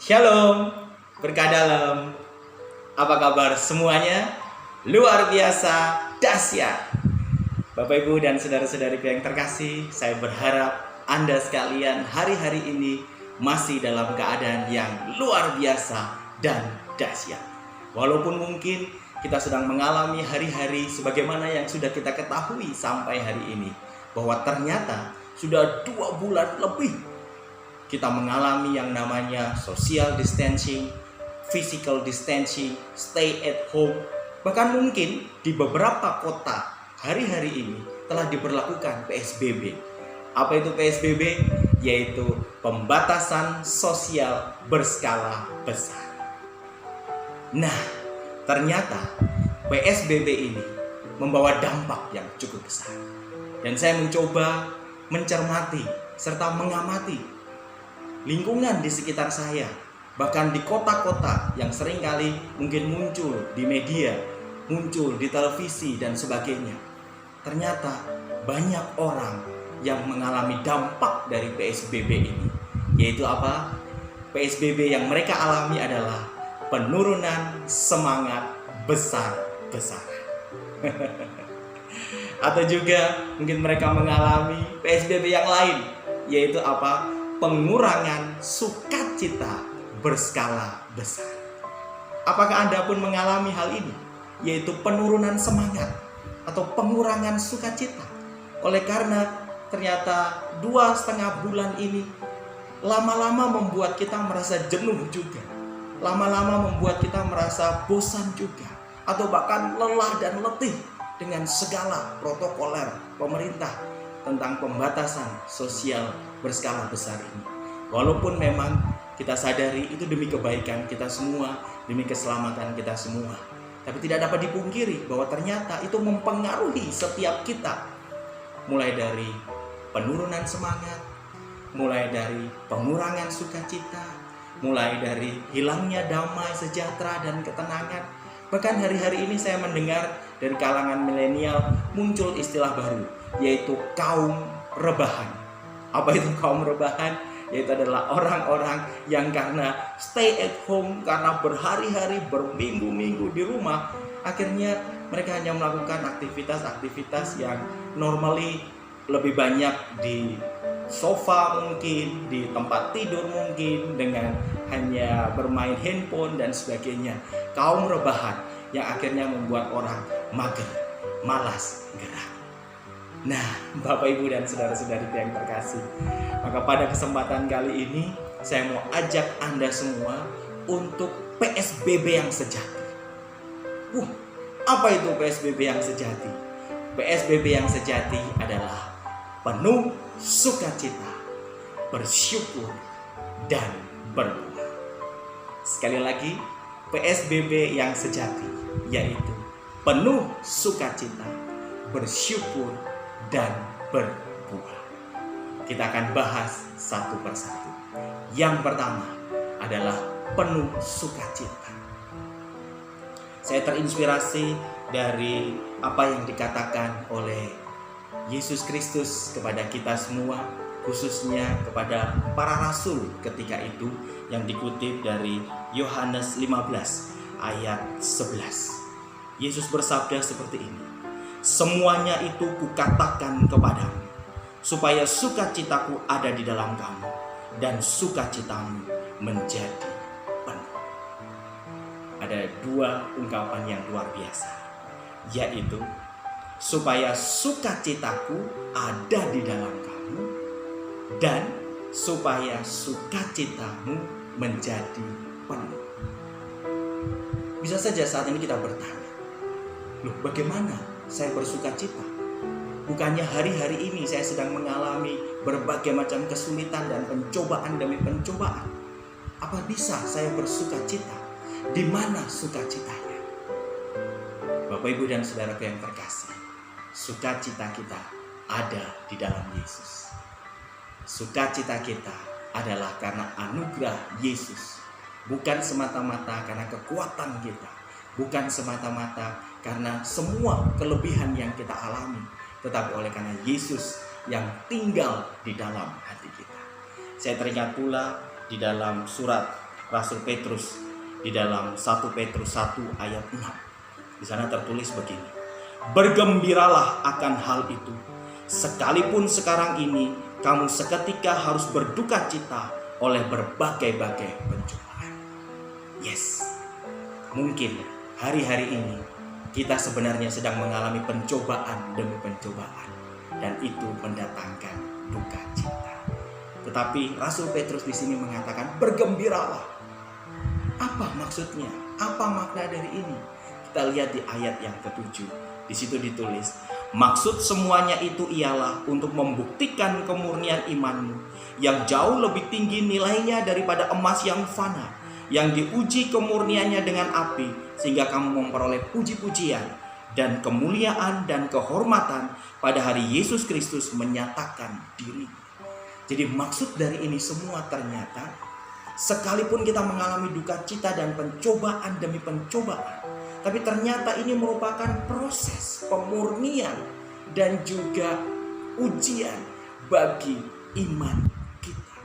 Shalom, berkah dalam. Apa kabar semuanya? Luar biasa, dahsyat. Bapak Ibu dan saudara-saudariku yang terkasih, saya berharap Anda sekalian hari-hari ini masih dalam keadaan yang luar biasa dan dahsyat. Walaupun mungkin kita sedang mengalami hari-hari sebagaimana yang sudah kita ketahui sampai hari ini, bahwa ternyata sudah 2 bulan lebih kita mengalami yang namanya social distancing, physical distancing, stay at home. Bahkan mungkin di beberapa kota hari-hari ini telah diberlakukan PSBB. Apa itu PSBB? Yaitu pembatasan sosial berskala besar. Nah, ternyata PSBB ini membawa dampak yang cukup besar. Dan saya mencoba mencermati serta mengamati lingkungan di sekitar saya, bahkan di kota-kota yang seringkali mungkin muncul di media, muncul di televisi dan sebagainya. Ternyata banyak orang yang mengalami dampak dari PSBB ini. Yaitu apa? PSBB yang mereka alami adalah penurunan semangat besar-besaran. Atau juga mungkin mereka mengalami PSBB yang lain, yaitu apa? Pengurangan sukacita berskala besar. Apakah Anda pun mengalami hal ini? Yaitu penurunan semangat atau pengurangan sukacita. Oleh karena ternyata 2,5 bulan ini lama-lama membuat kita merasa jenuh juga. Lama-lama membuat kita merasa bosan juga. Atau bahkan lelah dan letih dengan segala protokoler pemerintah tentang pembatasan sosial berskala besar ini. Walaupun memang kita sadari itu demi kebaikan kita semua, demi keselamatan kita semua, tapi tidak dapat dipungkiri bahwa ternyata itu mempengaruhi setiap kita. Mulai dari penurunan semangat, mulai dari pengurangan sukacita, mulai dari hilangnya damai, sejahtera, dan ketenangan. Bahkan hari-hari ini saya mendengar dari kalangan milenial muncul istilah baru, yaitu kaum rebahan. Apa itu kaum rebahan? Yaitu adalah orang-orang yang karena stay at home, karena berhari-hari, berminggu-minggu di rumah, akhirnya mereka hanya melakukan aktivitas-aktivitas yang normally lebih banyak di sofa mungkin, di tempat tidur mungkin, dengan hanya bermain handphone dan sebagainya. Kaum rebahan yang akhirnya membuat orang mager, malas gerak. Nah, Bapak Ibu dan saudara-saudari yang terkasih, maka pada kesempatan kali ini saya mau ajak Anda semua untuk PSBB yang sejati. Apa itu PSBB yang sejati? PSBB yang sejati adalah penuh sukacita, bersyukur, dan berbuah. Sekali lagi, PSBB yang sejati yaitu penuh sukacita, bersyukur, dan berbuah. Kita akan bahas satu persatu. Yang pertama adalah penuh sukacita. Saya terinspirasi dari apa yang dikatakan oleh Yesus Kristus kepada kita semua, khususnya kepada para rasul ketika itu, yang dikutip dari Yohanes 15 ayat 11. Yesus bersabda seperti ini, "Semuanya itu kukatakan kepadamu, supaya sukacitaku ada di dalam kamu, dan sukacitamu menjadi penuh." Ada 2 ungkapan yang luar biasa, yaitu supaya sukacitaku ada di dalam kamu, dan supaya sukacitamu menjadi penuh. Bisa saja saat ini kita bertanya, loh, bagaimana saya bersukacita? Bukannya hari-hari ini saya sedang mengalami berbagai macam kesulitan dan pencobaan demi pencobaan. Apa bisa saya bersukacita? Di mana sukacitanya? Bapak, Ibu, dan saudaraku yang terkasih, sukacita kita ada di dalam Yesus. Sukacita kita adalah karena anugerah Yesus, bukan semata-mata karena kekuatan kita, bukan semata-mata karena semua kelebihan yang kita alami, tetapi oleh karena Yesus yang tinggal di dalam hati kita. Saya teringat pula di dalam surat Rasul Petrus di dalam 1 Petrus 1 ayat 6. Di sana tertulis begini. Bergembiralah akan hal itu, sekalipun sekarang ini kamu seketika harus berduka cita oleh berbagai-bagai pencobaan. Yes, mungkin hari-hari ini kita sebenarnya sedang mengalami pencobaan demi pencobaan, dan itu mendatangkan duka cita. Tetapi Rasul Petrus di sini mengatakan bergembiralah. Apa maksudnya? Apa makna dari ini? Kita lihat di ayat yang ke-7. Di situ ditulis, maksud semuanya itu ialah untuk membuktikan kemurnian imanmu yang jauh lebih tinggi nilainya daripada emas yang fana, yang diuji kemurniannya dengan api, sehingga kamu memperoleh puji-pujian dan kemuliaan dan kehormatan pada hari Yesus Kristus menyatakan diri. Jadi maksud dari ini semua ternyata, sekalipun kita mengalami duka cita dan pencobaan demi pencobaan, tapi ternyata ini merupakan proses pemurnian dan juga ujian bagi iman kita.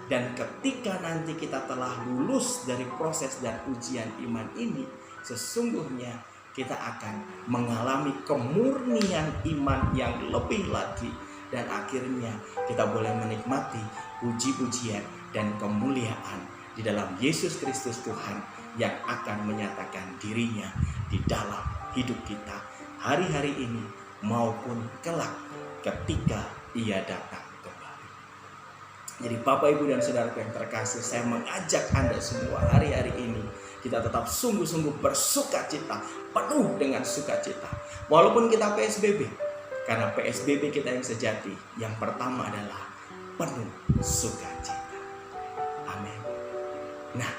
Dan ketika nanti kita telah lulus dari proses dan ujian iman ini, sesungguhnya kita akan mengalami kemurnian iman yang lebih lagi. Dan akhirnya kita boleh menikmati puji-pujian dan kemuliaan di dalam Yesus Kristus Tuhan yang akan menyatakan dirinya di dalam hidup kita hari-hari ini maupun kelak ketika Ia datang kembali. Jadi Bapak, Ibu, dan Saudara yang terkasih, saya mengajak Anda semua hari-hari ini kita tetap sungguh-sungguh bersuka cita, penuh dengan sukacita. Walaupun kita PSBB, karena PSBB kita yang sejati, yang pertama adalah penuh sukacita. Amin. Nah,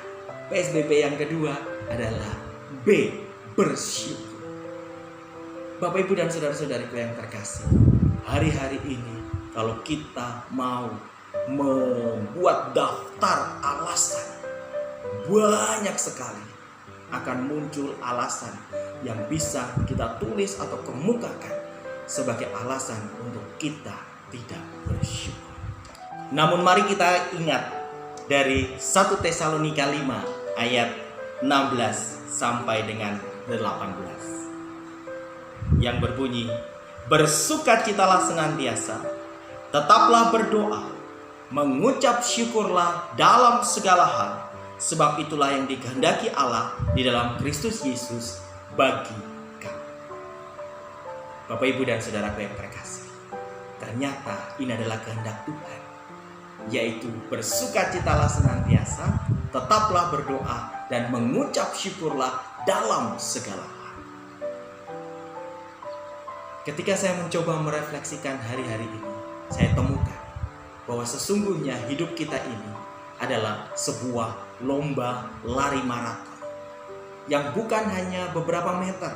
PSBB yang kedua adalah B, bersyukur. Bapak, Ibu, dan saudara-saudariku yang terkasih, hari-hari ini kalau kita mau membuat daftar alasan, banyak sekali akan muncul alasan yang bisa kita tulis atau kemukakan sebagai alasan untuk kita tidak bersyukur. Namun mari kita ingat dari 1 Tesalonika 5 ayat 16 sampai dengan 18 yang berbunyi, bersukacitalah senantiasa, tetaplah berdoa, mengucap syukurlah dalam segala hal, sebab itulah yang dikehendaki Allah di dalam Kristus Yesus bagi kamu. Bapak, Ibu, dan saudaraku yang terkasih, ternyata ini adalah kehendak Tuhan, yaitu bersukacitalah senantiasa, tetaplah berdoa, dan mengucap syukurlah dalam segala hal. Ketika saya mencoba merefleksikan hari-hari ini, saya temukan bahwa sesungguhnya hidup kita ini adalah sebuah lomba lari maraton yang bukan hanya beberapa meter,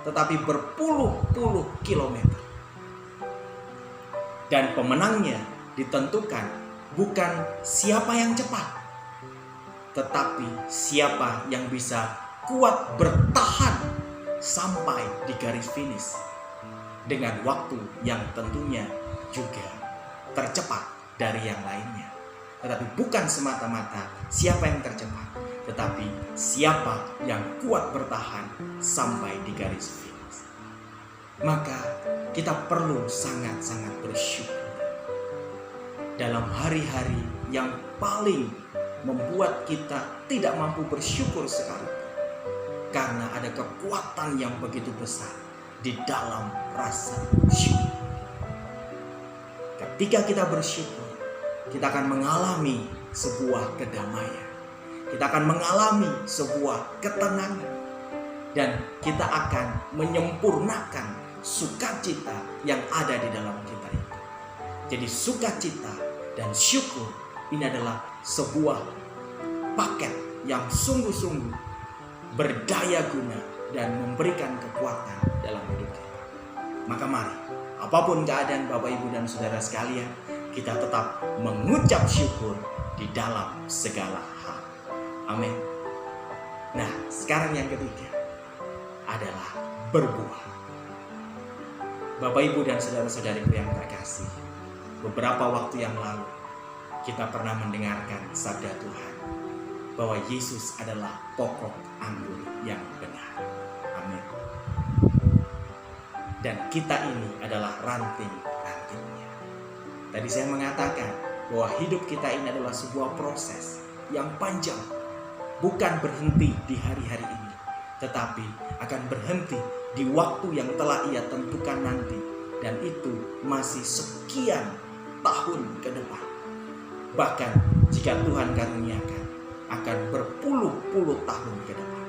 tetapi berpuluh-puluh kilometer. Dan pemenangnya ditentukan bukan siapa yang cepat, tetapi siapa yang bisa kuat bertahan sampai di garis finish dengan waktu yang tentunya juga tercepat dari yang lainnya. Tetapi bukan semata-mata siapa yang tercepat, tetapi siapa yang kuat bertahan sampai di garis finish. Maka kita perlu sangat-sangat bersyukur dalam hari-hari yang paling membuat kita tidak mampu bersyukur sekalipun, karena ada kekuatan yang begitu besar di dalam rasa syukur. Ketika kita bersyukur, kita akan mengalami sebuah kedamaian, kita akan mengalami sebuah ketenangan, dan kita akan menyempurnakan sukacita yang ada di dalam kita itu. Jadi sukacita dan syukur ini adalah sebuah paket yang sungguh-sungguh berdaya guna dan memberikan kekuatan dalam hidup kita. Maka mari, apapun keadaan Bapak, Ibu, dan saudara sekalian, kita tetap mengucap syukur di dalam segala hal. Amin. Nah, sekarang yang ketiga adalah berbuah. Bapak, Ibu, dan saudara-saudariku yang terkasih, beberapa waktu yang lalu kita pernah mendengarkan sabda Tuhan bahwa Yesus adalah pokok anggur yang benar. Amin. Dan kita ini adalah ranting-rantingnya. Tadi saya mengatakan bahwa hidup kita ini adalah sebuah proses yang panjang. Bukan berhenti di hari-hari ini, tetapi akan berhenti di waktu yang telah Ia tentukan nanti. Dan itu masih sekian tahun ke depan. Bahkan jika Tuhan karuniakan, akan berpuluh-puluh tahun ke depan.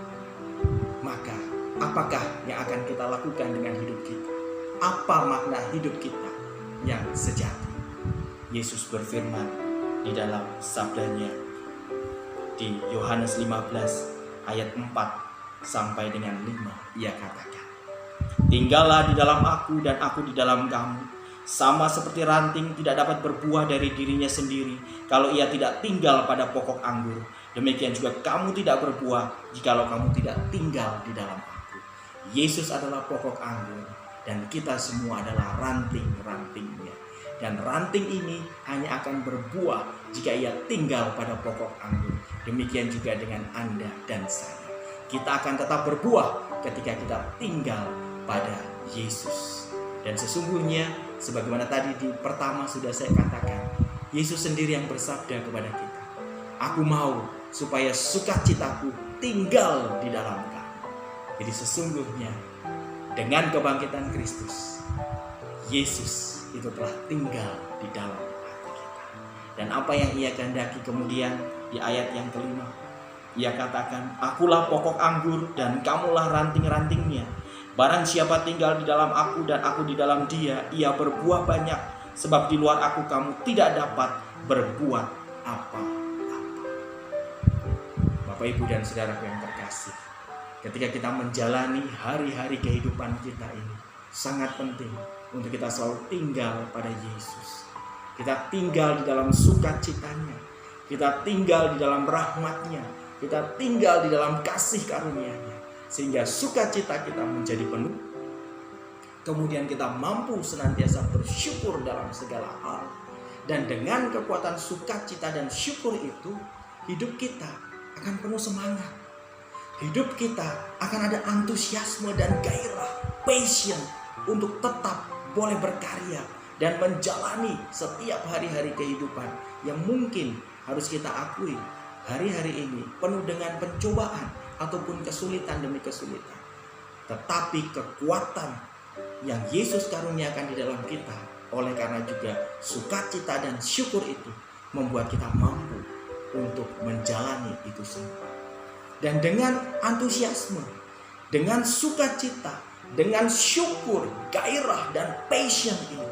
Maka apakah yang akan kita lakukan dengan hidup kita? Apa makna hidup kita yang sejati? Yesus berfirman di dalam sabdanya di Yohanes 15 ayat 4 sampai dengan 5. Ia katakan, "Tinggallah di dalam aku dan aku di dalam kamu. Sama seperti ranting tidak dapat berbuah dari dirinya sendiri kalau ia tidak tinggal pada pokok anggur. Demikian juga kamu tidak berbuah jikalau kamu tidak tinggal di dalam aku." Yesus adalah pokok anggur dan kita semua adalah ranting-rantingnya. Dan ranting ini hanya akan berbuah jika ia tinggal pada pokok anggur. Demikian juga dengan Anda dan saya. Kita akan tetap berbuah ketika kita tinggal pada Yesus. Dan sesungguhnya sebagaimana tadi di pertama sudah saya katakan, Yesus sendiri yang bersabda kepada kita, "Aku mau supaya sukacitaku tinggal di dalam kamu." Jadi sesungguhnya dengan kebangkitan Kristus, Yesus itu telah tinggal di dalam hati kita. Dan apa yang Ia kehendaki kemudian di ayat yang kelima, Ia katakan, "Akulah pokok anggur dan kamulah ranting-rantingnya. Barang siapa tinggal di dalam aku dan aku di dalam dia, ia berbuah banyak. Sebab di luar aku kamu tidak dapat berbuat apa-apa." Bapak, Ibu, dan saudaraku yang terkasih, ketika kita menjalani hari-hari kehidupan kita ini, sangat penting untuk kita selalu tinggal pada Yesus. Kita tinggal di dalam sukacitanya, kita tinggal di dalam rahmatnya, kita tinggal di dalam kasih karunia-Nya, sehingga sukacita kita menjadi penuh. Kemudian kita mampu senantiasa bersyukur dalam segala hal. Dan dengan kekuatan sukacita dan syukur itu, hidup kita akan penuh semangat. Hidup kita akan ada antusiasme dan gairah, passion untuk tetap boleh berkarya dan menjalani setiap hari-hari kehidupan yang mungkin harus kita akui hari-hari ini penuh dengan pencobaan ataupun kesulitan demi kesulitan. Tetapi kekuatan yang Yesus karuniakan di dalam kita, oleh karena juga sukacita dan syukur itu, membuat kita mampu untuk menjalani itu semua. Dan dengan antusiasme, dengan sukacita, dengan syukur, gairah, dan passion ini,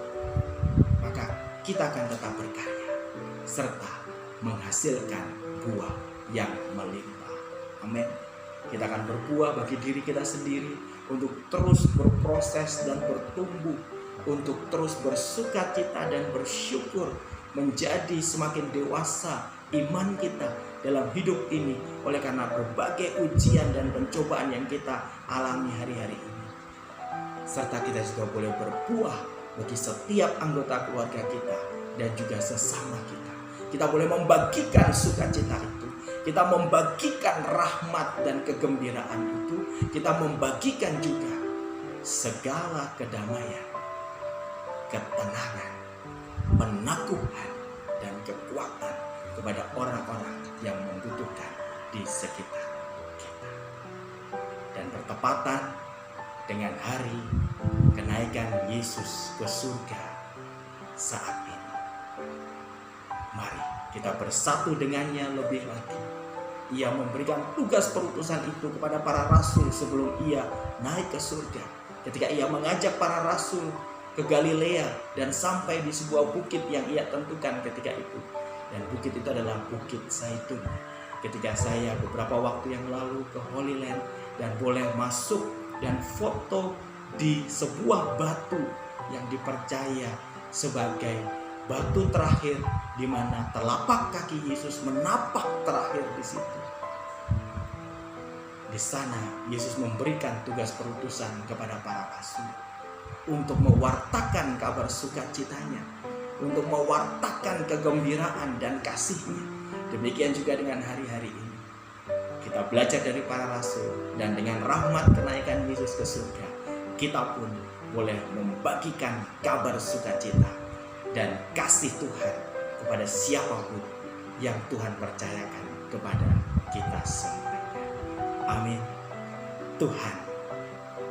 maka kita akan tetap berkarya serta menghasilkan buah yang melimpah. Amin. Kita akan berbuah bagi diri kita sendiri untuk terus berproses dan bertumbuh, untuk terus bersukacita dan bersyukur, menjadi semakin dewasa iman kita dalam hidup ini oleh karena berbagai ujian dan pencobaan yang kita alami hari-hari ini. Serta kita juga boleh berbuah bagi setiap anggota keluarga kita dan juga sesama kita. Kita boleh membagikan sukacita itu. Kita membagikan rahmat dan kegembiraan itu. Kita membagikan juga segala kedamaian, ketenangan, penakuhan, dan kekuatan kepada orang-orang yang membutuhkan di sekitar kita. Dan bertepatan dengan hari kenaikan Yesus ke surga saat ini, mari kita bersatu dengannya lebih lagi. Ia memberikan tugas perutusan itu kepada para rasul sebelum Ia naik ke surga. Ketika Ia mengajak para rasul ke Galilea dan sampai di sebuah bukit yang Ia tentukan ketika itu. Dan bukit itu adalah Bukit Zaitun. Ketika saya beberapa waktu yang lalu ke Holy Land dan boleh masuk dan foto di sebuah batu yang dipercaya sebagai batu terakhir, di mana telapak kaki Yesus menapak terakhir di situ. Di sana Yesus memberikan tugas perutusan kepada para rasul untuk mewartakan kabar sukacitanya, untuk mewartakan kegembiraan dan kasihnya. Demikian juga dengan hari-hari ini. Kita belajar dari para rasul, dan dengan rahmat kenaikan Yesus ke surga, kita pun boleh membagikan kabar sukacita dan kasih Tuhan kepada siapapun yang Tuhan percayakan kepada kita semuanya. Amin. Tuhan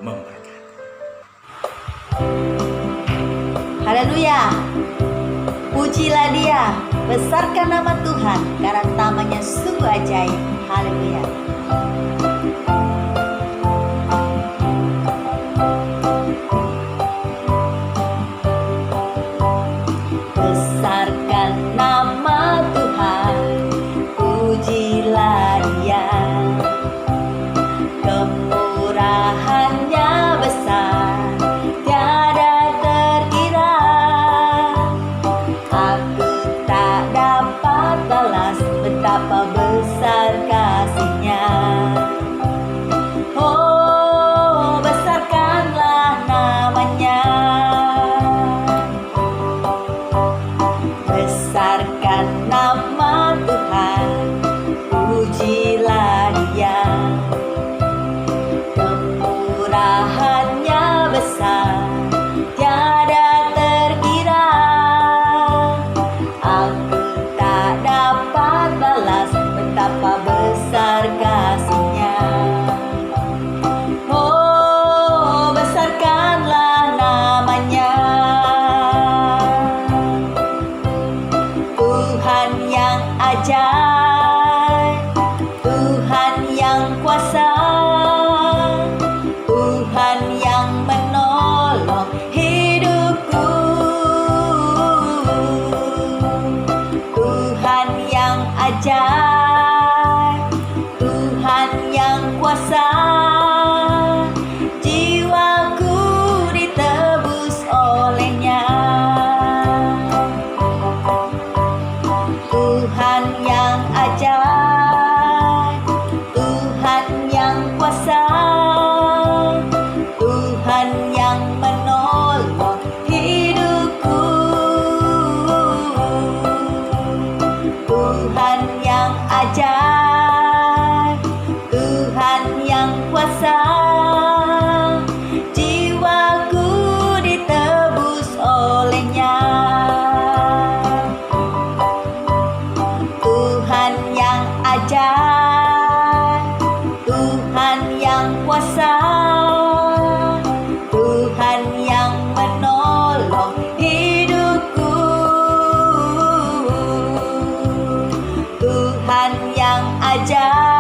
memberkati. Haleluya. Pujilah Dia, besarkan nama Tuhan, karena namanya sungguh ajaib. Haleluya. Besarkan nama Tuhan, pujilah Dia. Kemurahannya besar, tiada terkira. Aku tak dapat balas betapa besar kasih-Nya. Oh, besarkanlah namanya. Besarkan nama Tuhan, pujilah Dia. Kemurahannya besar, tiada terkira. Aku tak dapat balas betapa besar kasih-Nya. Oh, besarkanlah namanya. Tuhan yang ajaib, Tuhan yang kuasa, Tuhan yang menolong hidupku. Tuhan yang ajaib, Tuhan yang kuasa, jiwaku ditebus oleh-Nya. Tuhan yang ajaib, Tuhan yang kuasa, Tuhan yang menolong hidupku. Tuhan yang ajaib, Tuhan yang kuasa, jiwaku ditebus oleh-Nya. Tuhan yang ajaib, Tuhan yang kuasa, Tuhan yang menolong hidupku. Tuhan yang ajaib,